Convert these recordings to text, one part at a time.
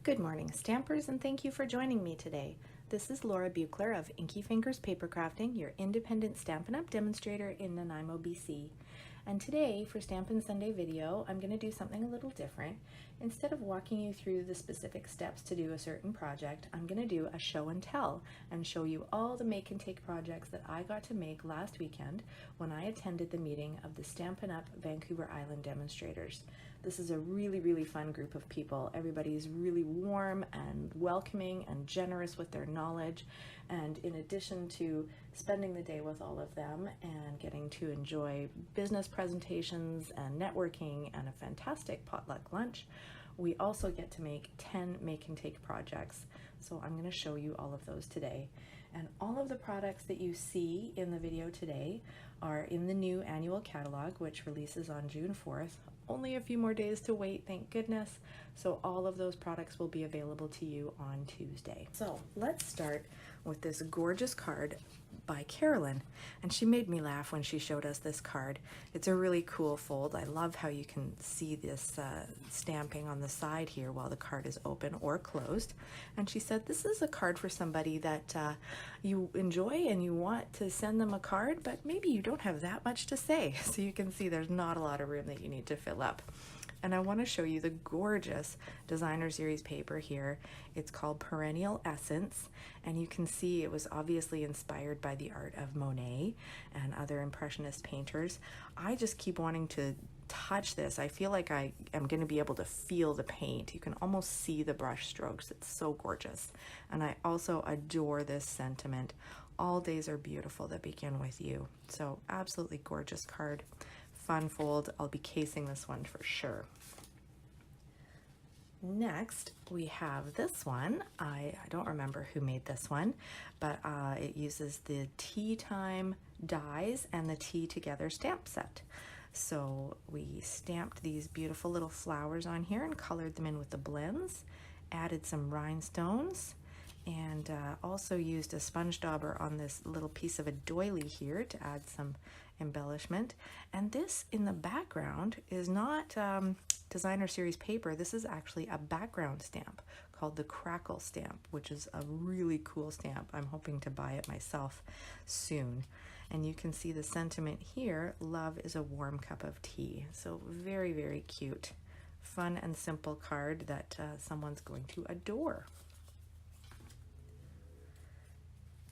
Good morning, Stampers, and thank you for joining me today. This is Laura Buechler of Inky Fingers Papercrafting, your independent Stampin' Up! Demonstrator in Nanaimo, BC. And today, for Stampin' Sunday video, I'm going to do something a little different. Instead of walking you through the specific steps to do a certain project, I'm going to do a show and tell and show you all the make and take projects that I got to make last weekend when I attended the meeting of the Stampin' Up! Vancouver Island Demonstrators. This is a really fun group of people. Everybody is really warm and welcoming and generous with their knowledge. And in addition to spending the day with all of them and getting to enjoy business presentations and networking and a fantastic potluck lunch, we also get to make 10 make and take projects. So I'm going to show you all of those today. And all of the products that you see in the video today are in the new annual catalog, which releases on June 4th. Only a few more days to wait, thank goodness. So all of those products will be available to you on Tuesday. So let's start with this gorgeous card by Carolyn. And she made me laugh when she showed us this card. It's a really cool fold. I love how you can see this stamping on the side here while the card is open or closed. And she said this is a card for somebody that you enjoy and you want to send them a card, but maybe you don't have that much to say. So you can see there's not a lot of room that you need to fill up. And I want to show you the gorgeous designer series paper here. It's called Floral Essence, and you can see it was obviously inspired by the art of Monet and other impressionist painters. I just keep wanting to touch this. I feel like I am going to be able to feel the paint. You can almost see the brush strokes. It's so gorgeous. And I also adore this sentiment. All days are beautiful that begin with you. So absolutely gorgeous card. Fun fold. I'll be casing this one for sure. Next, we have this one. I don't remember who made this one, but it uses the Tea Time dies and the Tea Together stamp set. So we stamped these beautiful little flowers on here and colored them in with the blends, added some rhinestones, and also used a sponge dauber on this little piece of a doily here to add some embellishment. And this in the background is not designer series paper. This is actually a background stamp called the Crackle stamp, which is a really cool stamp. I'm hoping to buy it myself soon. And you can see the sentiment here, love is a warm cup of tea. So very cute. Fun and simple card that someone's going to adore.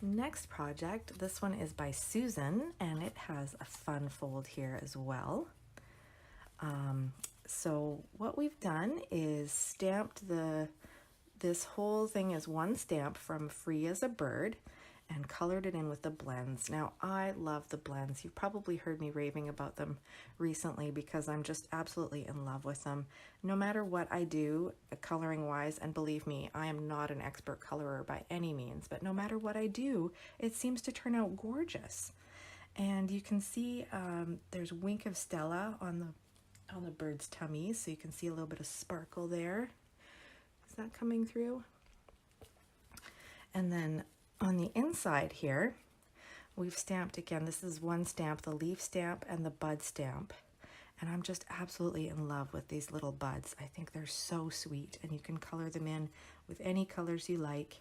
Next project, this one is by Susan, and it has a fun fold here as well. So what we've done is stamped this whole thing as one stamp from Free as a Bird and colored it in with the blends. Now, I love the blends. You've probably heard me raving about them recently because I'm just absolutely in love with them. No matter what I do coloring wise, and believe me, I am not an expert colorer by any means, but no matter what I do, it seems to turn out gorgeous. And you can see there's Wink of Stella on the bird's tummy, so you can see a little bit of sparkle there. Is that coming through? And then on the inside here, we've stamped again, this is one stamp, the leaf stamp and the bud stamp. And I'm just absolutely in love with these little buds. I think they're so sweet, and you can color them in with any colors you like.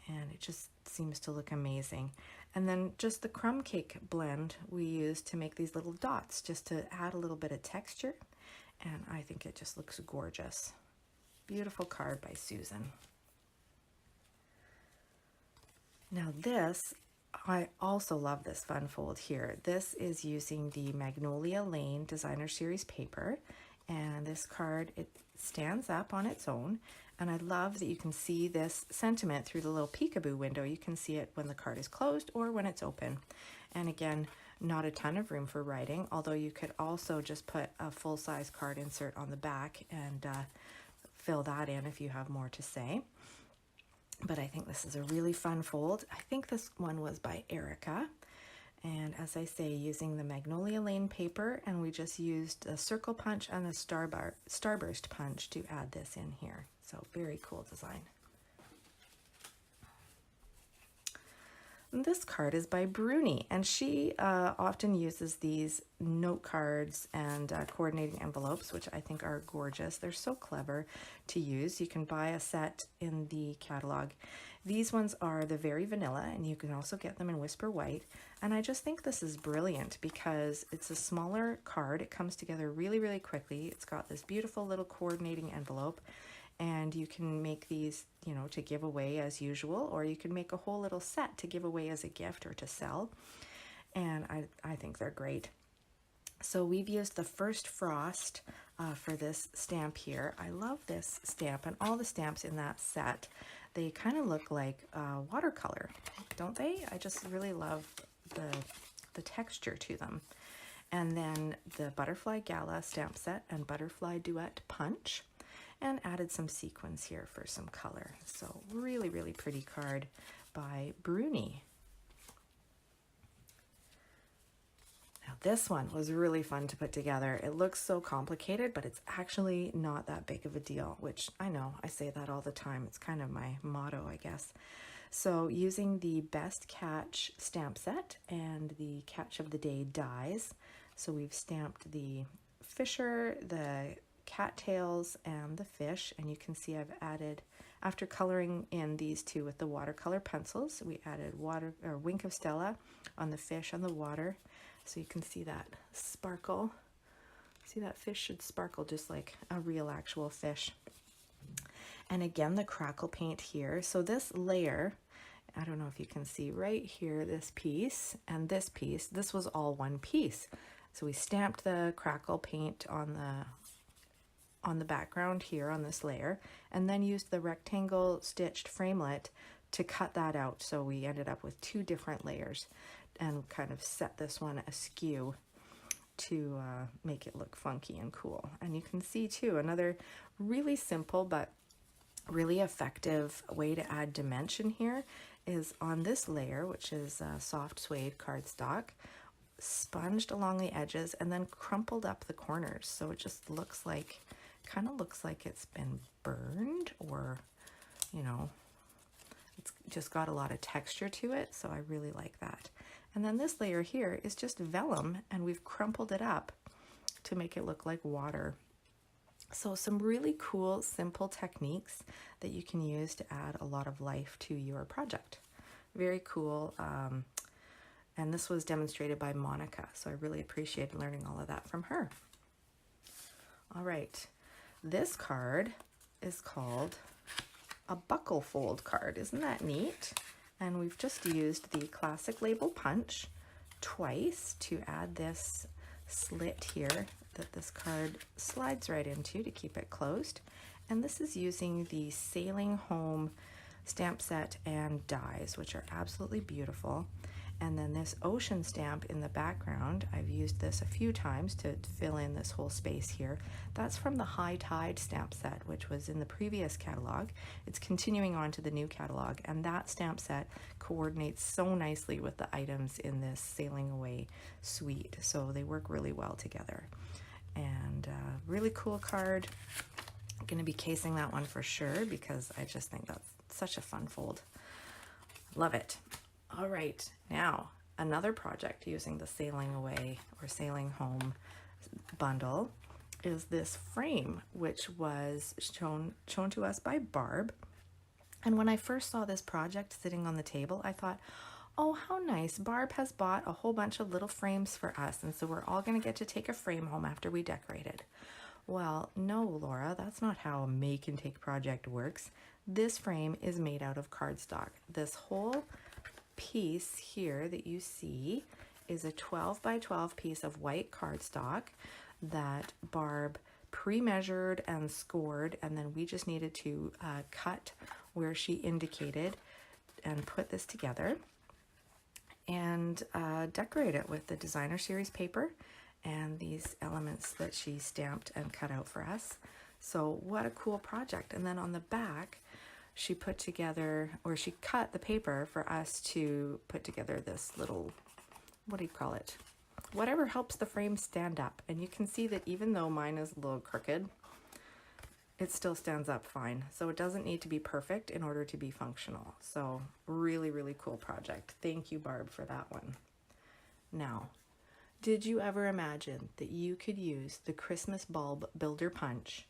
And it just seems to look amazing. And then just the crumb cake blend we used to make these little dots, just to add a little bit of texture. And I think it just looks gorgeous. Beautiful card by Susan. Now this, I also love this fun fold here. This is using the Magnolia Lane designer series paper, and this card, it stands up on its own, and I love that you can see this sentiment through the little peekaboo window. You can see it when the card is closed or when it's open. And again, not a ton of room for writing, although you could also just put a full-size card insert on the back and fill that in if you have more to say. But I think this is a really fun fold. I think this one was by Erica. And as I say, using the Magnolia Lane paper, and we just used a circle punch and a starburst punch to add this in here. So very cool design. This card is by Bruni, and she often uses these note cards and coordinating envelopes, which I think are gorgeous. They're so clever to use. You can buy a set in the catalog. These ones are the Very Vanilla, and you can also get them in Whisper White. And I just think this is brilliant because it's a smaller card. It comes together really, really quickly. It's got this beautiful little coordinating envelope. And you can make these, you know, to give away as usual, or you can make a whole little set to give away as a gift or to sell. And I think they're great. So we've used the First Frost for this stamp here. I love this stamp, and all the stamps in that set, they kind of look like watercolor, don't they? I just really love the texture to them. And then the Butterfly Gala stamp set and Butterfly Duet Punch, and added some sequins here for some color. So really, really pretty card by Bruni. Now this one was really fun to put together. It looks so complicated, but it's actually not that big of a deal, which I know, I say that all the time. It's kind of my motto, I guess. So using the Best Catch stamp set and the Catch of the Day dies. So we've stamped the fisher, the cattails, and the fish, and you can see I've added, after coloring in these two with the watercolor pencils, we added Wink of Stella on the fish on the water, so you can see that sparkle. See, that fish should sparkle just like a real actual fish. And again, the Crackle Paint here. So this layer, I don't know if you can see right here, this piece and this piece, this was all one piece. So we stamped the Crackle Paint on the background here on this layer, and then used the rectangle stitched framelit to cut that out. So we ended up with two different layers and kind of set this one askew to make it look funky and cool. And you can see too, another really simple but really effective way to add dimension here is on this layer, which is soft suede cardstock, sponged along the edges and then crumpled up the corners. So it just looks like, kind of looks like it's been burned, or, you know, it's just got a lot of texture to it. So I really like that. And then this layer here is just vellum, and we've crumpled it up to make it look like water. So some really cool, simple techniques that you can use to add a lot of life to your project. Very cool. And this was demonstrated by Monica, so I really appreciated learning all of that from her. All right, this card is called a buckle fold card. Isn't that neat? And we've just used the classic label punch twice to add this slit here that this card slides right into to keep it closed. And this is using the Sailing Home stamp set and dies, which are absolutely beautiful. And then this ocean stamp in the background, I've used this a few times to fill in this whole space here. That's from the High Tide stamp set, which was in the previous catalog. It's continuing on to the new catalog, and that stamp set coordinates so nicely with the items in this Sailing Away suite. So they work really well together. And really cool card. I'm going to be casing that one for sure because I just think that's such a fun fold. Love it. All right, now another project using the Sailing Away or Sailing Home bundle is this frame, which was shown to us by Barb. And when I first saw this project sitting on the table, I thought, oh, how nice. Barb has bought a whole bunch of little frames for us, and so we're all going to get to take a frame home after we decorated. Well, no, Laura, that's not how a make and take project works. This frame is made out of cardstock. This whole piece here that you see is a 12 by 12 piece of white cardstock that Barb pre-measured and scored, and then we just needed to cut where she indicated and put this together and decorate it with the designer series paper and these elements that she stamped and cut out for us. So what a cool project. And then on the back, she put together, or she cut the paper for us to put together this little, what do you call it? Whatever helps the frame stand up. And you can see that even though mine is a little crooked, it still stands up fine. So it doesn't need to be perfect in order to be functional. So really, really cool project. Thank you, Barb, for that one. Now, did you ever imagine that you could use the Christmas bulb builder punch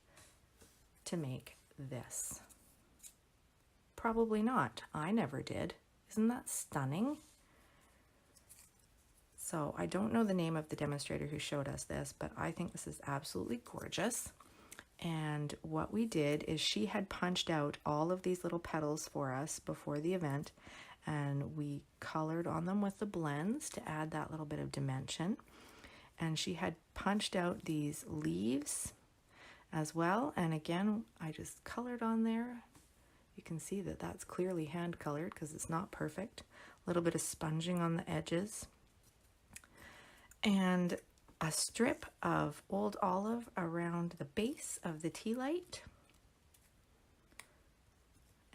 to make this? Probably not. I never did. Isn't that stunning? So I don't know the name of the demonstrator who showed us this, but I think this is absolutely gorgeous. And what we did is she had punched out all of these little petals for us before the event, and we colored on them with the blends to add that little bit of dimension. And she had punched out these leaves as well, and again I just colored on there. You can see that that's clearly hand colored because it's not perfect. A little bit of sponging on the edges, and a strip of old olive around the base of the tea light.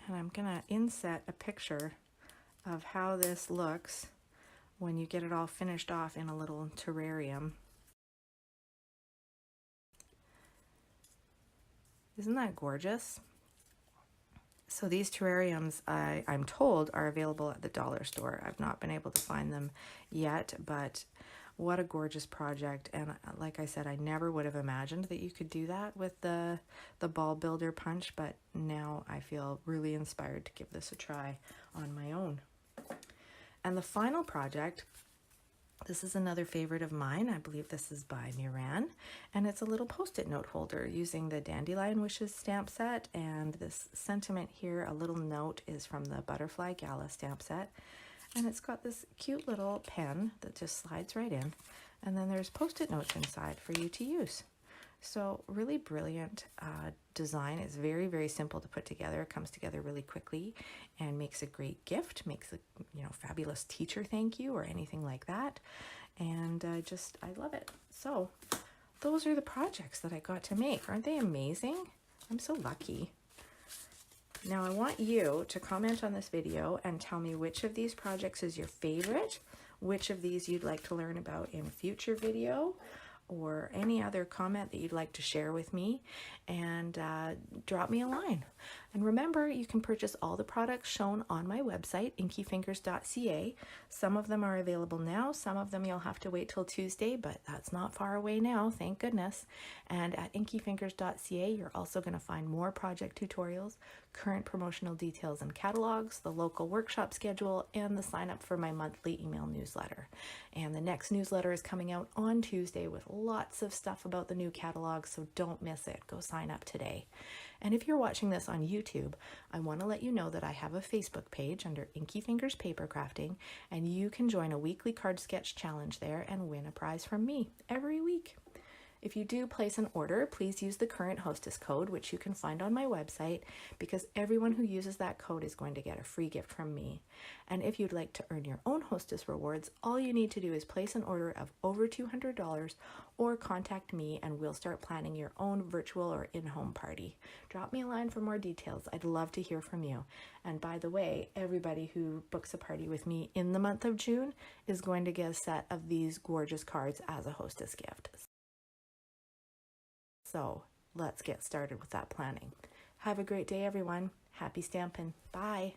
And I'm gonna inset a picture of how this looks when you get it all finished off in a little terrarium. Isn't that gorgeous? So these terrariums, I'm told, are available at the dollar store. I've not been able to find them yet, but what a gorgeous project. And like I said, I never would have imagined that you could do that with the ball builder punch, but now I feel really inspired to give this a try on my own. And the final project, this is another favorite of mine. I believe this is by Miran, and it's a little post-it note holder using the Dandelion Wishes stamp set. And this sentiment here, a little note, is from the Butterfly Gala stamp set. And it's got this cute little pen that just slides right in. And then there's post-it notes inside for you to use. So really brilliant design. It's very, very simple to put together. It comes together really quickly and makes a great gift, makes a fabulous teacher thank you or anything like that. And I love it. So those are the projects that I got to make. Aren't they amazing? I'm so lucky. Now I want you to comment on this video and tell me which of these projects is your favorite, which of these you'd like to learn about in a future video, or any other comment that you'd like to share with me, and drop me a line. And remember, you can purchase all the products shown on my website, inkyfingers.ca. Some of them are available now, some of them you'll have to wait till Tuesday, but that's not far away now, thank goodness. And at inkyfingers.ca, you're also going to find more project tutorials, current promotional details and catalogs, the local workshop schedule, and the sign up for my monthly email newsletter. And the next newsletter is coming out on Tuesday with lots of stuff about the new catalog, so don't miss it. Go sign up today. And if you're watching this on YouTube, I want to let you know that I have a Facebook page under Inky Fingers Papercrafting, and you can join a weekly card sketch challenge there and win a prize from me every week. If you do place an order, please use the current Hostess code, which you can find on my website, because everyone who uses that code is going to get a free gift from me. And if you'd like to earn your own Hostess rewards, all you need to do is place an order of over $200 or contact me and we'll start planning your own virtual or in-home party. Drop me a line for more details. I'd love to hear from you. And by the way, everybody who books a party with me in the month of June is going to get a set of these gorgeous cards as a Hostess gift. So let's get started with that planning. Have a great day, everyone. Happy stamping. Bye.